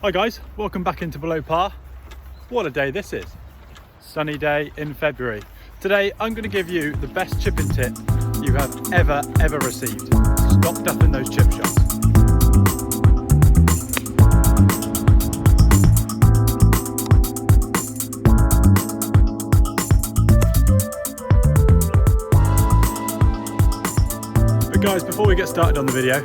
Hi guys, welcome back into Below Par. What a day this is. Sunny day in February. Today I'm going to give you the best chipping tip you have ever received. Stop duffing those chip shots. But guys, before we get started on the video,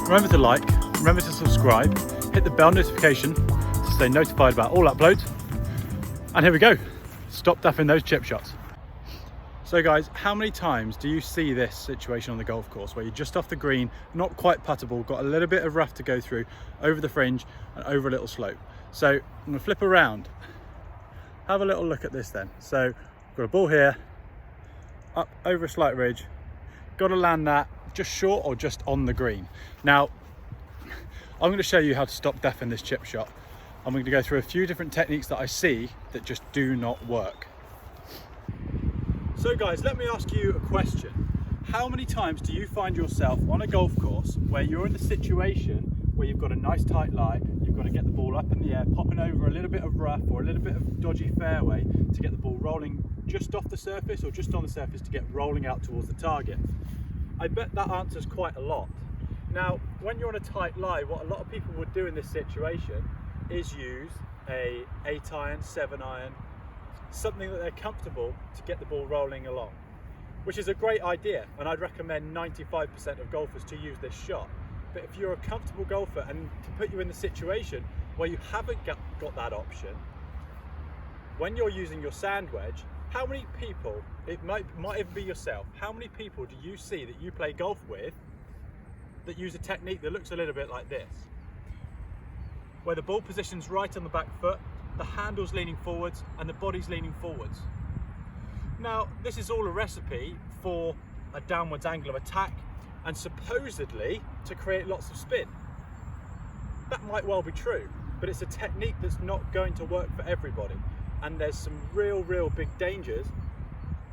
remember to like, remember to subscribe, hit the bell notification to stay notified about all uploads. And here we go. Stop duffing those chip shots. So guys, how many times do you see this situation on the golf course where you're just off the green, not quite puttable, got a little bit of rough to go through, over the fringe and over a little slope? So I'm gonna flip around. Have a little look at this then. So I've got a ball here, up over a slight ridge, got to land that just short or just on the green. Now, I'm going to show you how to stop duffing this chip shot. I'm going to go through a few different techniques that I see that just do not work. So guys, let me ask you a question. How many times do you find yourself on a golf course where you're in the situation where you've got a nice tight lie, you've got to get the ball up in the air, popping over a little bit of rough or a little bit of dodgy fairway to get the ball rolling just off the surface or just on the surface to get rolling out towards the target? I bet that answers quite a lot. Now, when you're on a tight lie, what a lot of people would do in this situation is use a 8 iron, 7 iron, something that they're comfortable to get the ball rolling along, which is a great idea, and I'd recommend 95% of golfers to use this shot. But if you're a comfortable golfer and to put you in the situation where you haven't got that option, when you're using your sand wedge, how many people, it might even be yourself, how many people do you see that you play golf with that use a technique that looks a little bit like this, where the ball position's right on the back foot, the handle's leaning forwards and the body's leaning forwards? Now, this is all a recipe for a downwards angle of attack and supposedly to create lots of spin. That might well be true, but it's a technique that's not going to work for everybody. And there's some real big dangers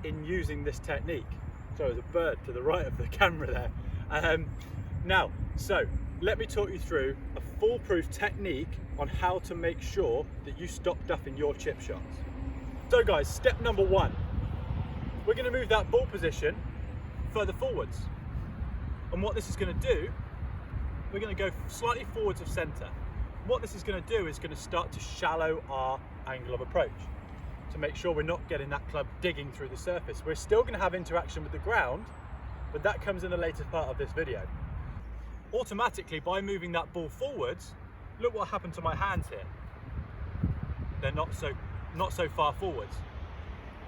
in using this technique. So there's a bird to the right of the camera there. Now, so let me talk you through a foolproof technique on how to make sure that you stop duffing your chip shots. So guys, step number 1, we're going to move that ball position further forwards. And what this is going to do, we're going to go slightly forwards of center. What this is going to do is going to start to shallow our angle of approach to make sure we're not getting that club digging through the surface. We're still going to have interaction with the ground, but that comes in the later part of this video. Automatically, by moving that ball forwards, look what happened to my hands here. They're not so far forwards.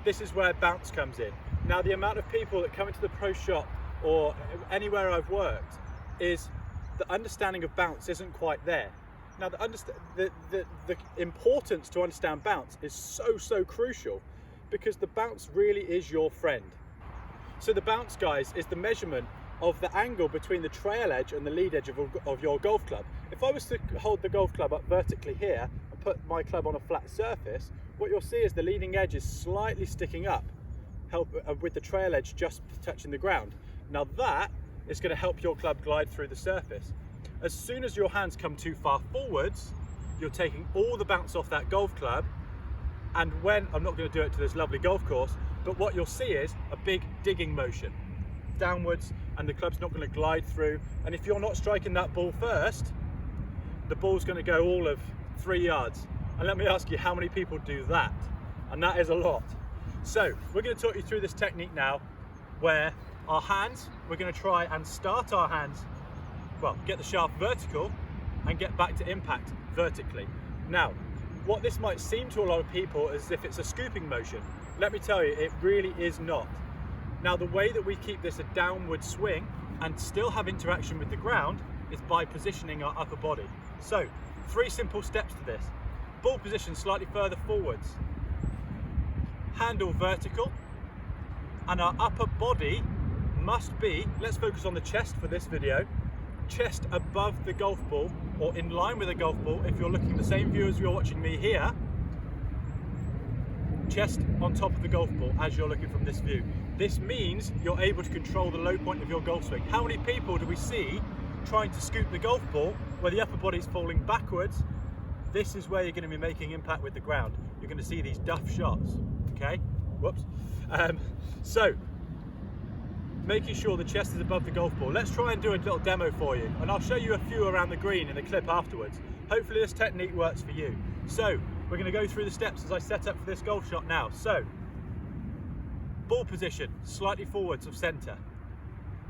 This is where bounce comes in. Now, the amount of people that come into the pro shop or anywhere I've worked is the understanding of bounce isn't quite there. Now, the importance to understand bounce is so crucial, because the bounce really is your friend. So the bounce, guys, is the measurement of the angle between the trail edge and the lead edge of your golf club. If I was to hold the golf club up vertically here and put my club on a flat surface, what you'll see is the leading edge is slightly sticking up, with the trail edge just touching the ground. Now that is going to help your club glide through the surface. As soon as your hands come too far forwards, you're taking all the bounce off that golf club, and when, I'm not going to do it to this lovely golf course, but what you'll see is a big digging motion downwards, and the club's not going to glide through. And if you're not striking that ball first, the ball's going to go all of 3 yards. And let me ask you, how many people do that? And that is a lot. So we're going to talk you through this technique now, where our hands, we're going to try and start our hands, well, get the shaft vertical and get back to impact vertically. Now, what this might seem to a lot of people as if it's a scooping motion, let me tell you, it really is not. Now, the way that we keep this a downward swing and still have interaction with the ground is by positioning our upper body. So, 3 simple steps to this. Ball position slightly further forwards, handle vertical, and our upper body must be, let's focus on the chest for this video, chest above the golf ball or in line with the golf ball. If you're looking the same view as you're watching me here, chest on top of the golf ball as you're looking from this view. This means you're able to control the low point of your golf swing. How many people do we see trying to scoop the golf ball where the upper body's falling backwards this is where you're going to be making impact with the ground. You're going to see these duff shots, okay? Whoops. So, making sure the chest is above the golf ball. Let's try and do a little demo for you, and I'll show you a few around the green in the clip afterwards. Hopefully this technique works for you. So, we're going to go through the steps as I set up for this golf shot now. So, ball position, slightly forwards of center.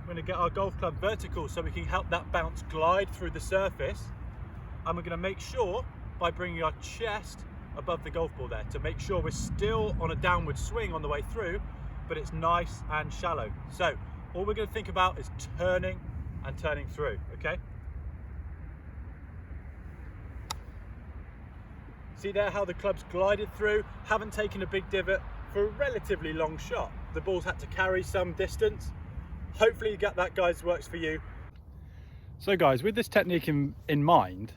We're going to get our golf club vertical so we can help that bounce glide through the surface. And we're going to make sure by bringing our chest above the golf ball there to make sure we're still on a downward swing on the way through, but it's nice and shallow. So all we're going to think about is turning and turning through, okay? See there how the club's glided through, haven't taken a big divot for a relatively long shot. The ball's had to carry some distance. Hopefully you get that, guys, works for you. So guys, with this technique in mind,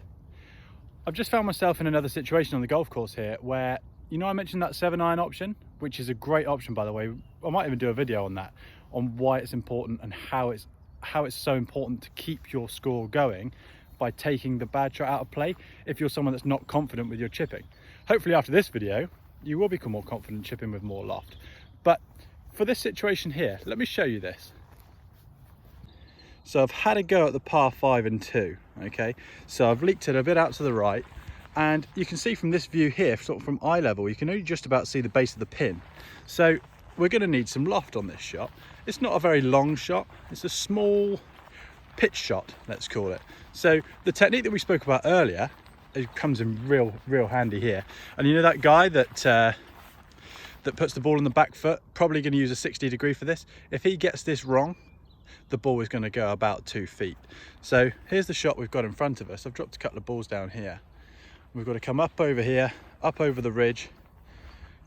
I've just found myself in another situation on the golf course here where, you know, I mentioned that 7-iron option, which is a great option, by the way. I might even do a video on that, on why it's important and how it's so important to keep your score going by taking the bad shot out of play if you're someone that's not confident with your chipping. Hopefully after this video, you will become more confident chipping with more loft. But for this situation here, let me show you this. So I've had a go at the par 5 and 2, okay? So I've leaked it a bit out to the right, and you can see from this view here, sort of from eye level, you can only just about see the base of the pin. So we're gonna need some loft on this shot. It's not a very long shot, it's a small pitch shot, let's call it. So the technique that we spoke about earlier, it comes in real handy here. And you know that guy that puts the ball on the back foot, probably gonna use a 60-degree for this. If he gets this wrong, the ball is going to go about 2 feet. So here's the shot we've got in front of us. I've dropped a couple of balls down here. We've got to come up over here, up over the ridge,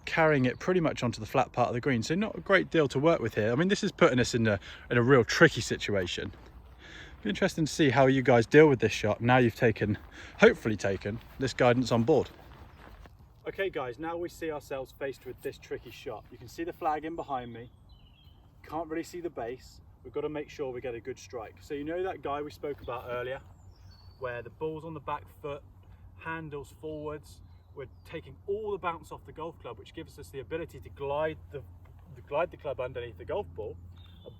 carrying it pretty much onto the flat part of the green. So not a great deal to work with here. I mean, this is putting us in a real tricky situation. It'll be interesting to see how you guys deal with this shot now you've hopefully taken this guidance on board. Okay guys, now we see ourselves faced with this tricky shot. You can see the flag in behind me. Can't really see the base. We've got to make sure we get a good strike. So you know that guy we spoke about earlier, where the ball's on the back foot, handles forwards, we're taking all the bounce off the golf club, which gives us the ability to glide the club underneath the golf ball.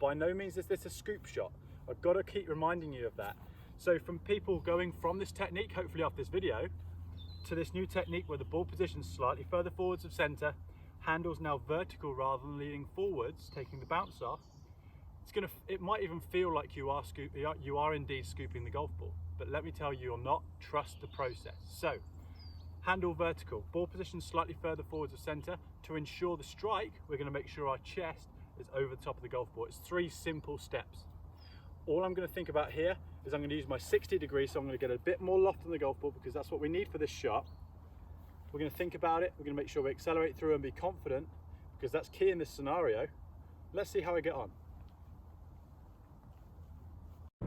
By no means is this a scoop shot. I've got to keep reminding you of that. So from people going from this technique, hopefully after this video, to this new technique where the ball position's slightly further forwards of center, handles now vertical rather than leaning forwards, taking the bounce off, it might even feel like you are indeed scooping the golf ball, but let me tell you, you're not. Trust the process. So handle vertical, ball position slightly further forwards of center. To ensure the strike, we're going to make sure our chest is over the top of the golf ball. It's 3 simple steps. All I'm going to think about here is I'm going to use my 60 degrees, so I'm going to get a bit more loft on the golf ball because that's what we need for this shot. We're going to think about it, we're going to make sure we accelerate through and be confident, because that's key in this scenario. Let's see how I get on.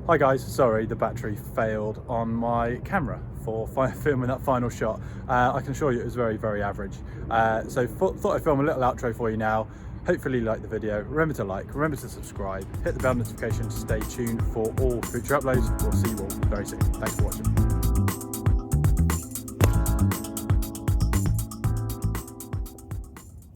Hi guys, sorry the battery failed on my camera for filming that final shot. I can assure you it was very average. So thought I'd film a little outro for you now. Hopefully you liked the video. Remember to like, remember to subscribe, hit the bell notification to stay tuned for all future uploads. We'll see you all very soon. Thanks for watching.